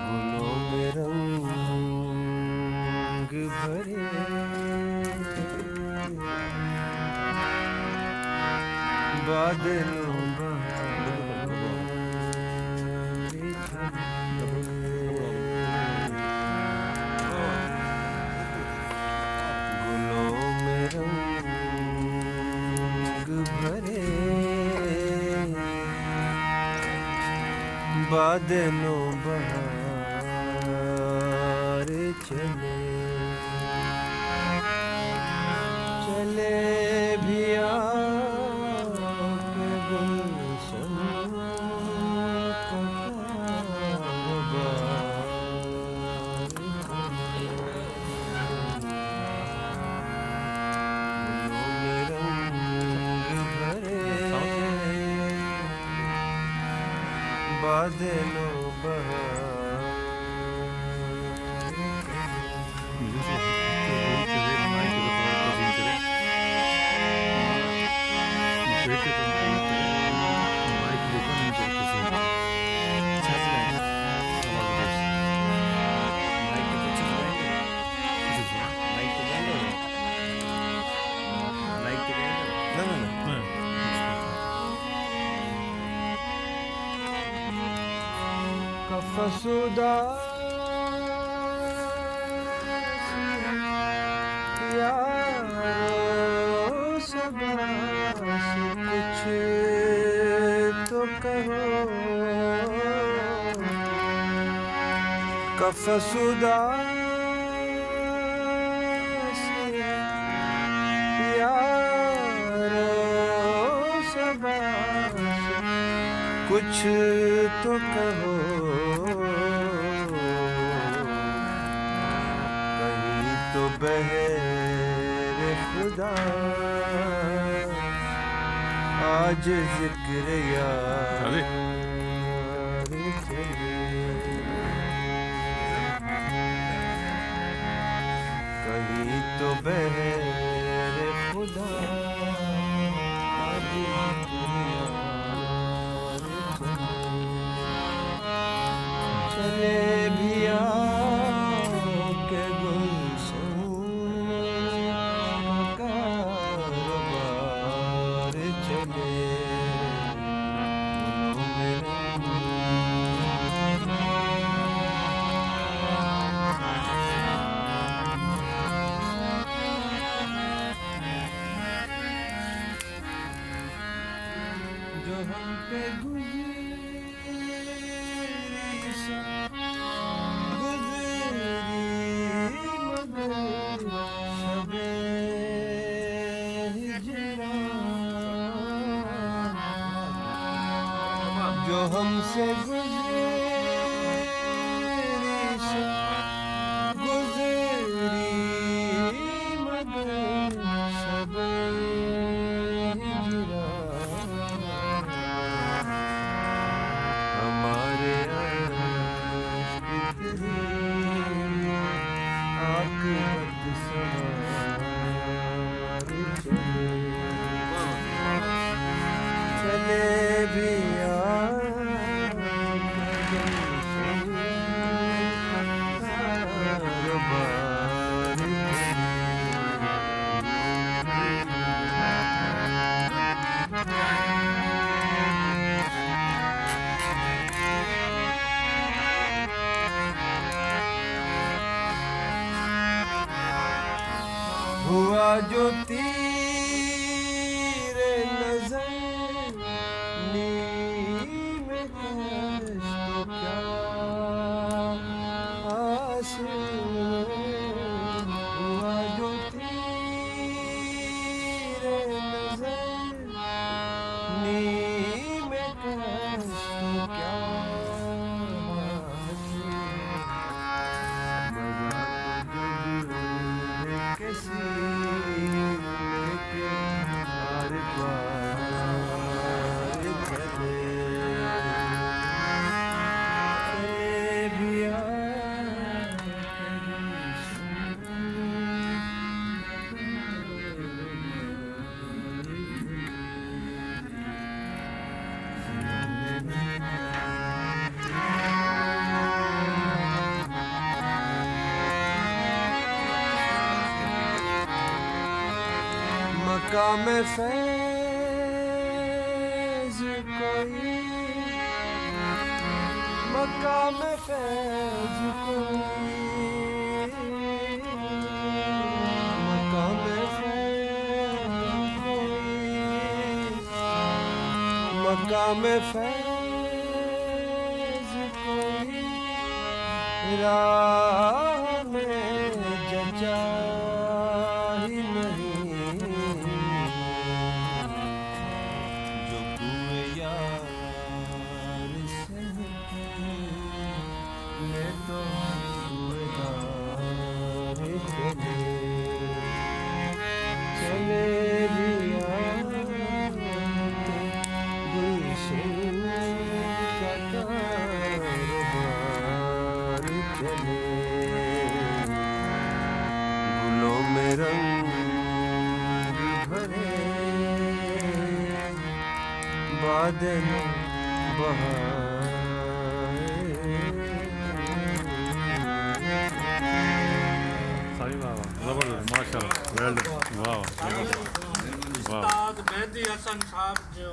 गुलों में रंग भरे बादलों गुलों में रंग भरे बादलों बहार चले चले भी आपके गुलशन का कारोबार गुलों में रंग भरे बादलों बहार कफसुदा यारो सबा से कुछ तो कहो कफसुदा यारो सबा से कुछ तो कहो कहीं तो बहरे खुदा आज जिक्र यार चले कहीं तो बहरे खुदा आज जिक्र यार चले भी आपके गुलशन का कारोबार चले जो हम पे जो हमसे गुजरी मगर सब हिजरा हमारे आकबत सवार चले भी हुआ जो तीरे नजर नीम कश तो क्या हासिल हुआ जो तीरे नजर नीम कश तो क्या हासिल किसी मकाम फैज कोई, मकाम फैज कोई, मकाम फैज कोई, मकाम फैज कोई, राह में जचा ही नहीं, जो कुएं यार से मैं तो कुएंदार चले लिया गुलशन का कारोबार चले, गुलों में रंग भरे बादल सही बाबा जबरदस्त माशाल्लाह वेल डन वाह वाह उस्ताद मेहदी हसन साहब जो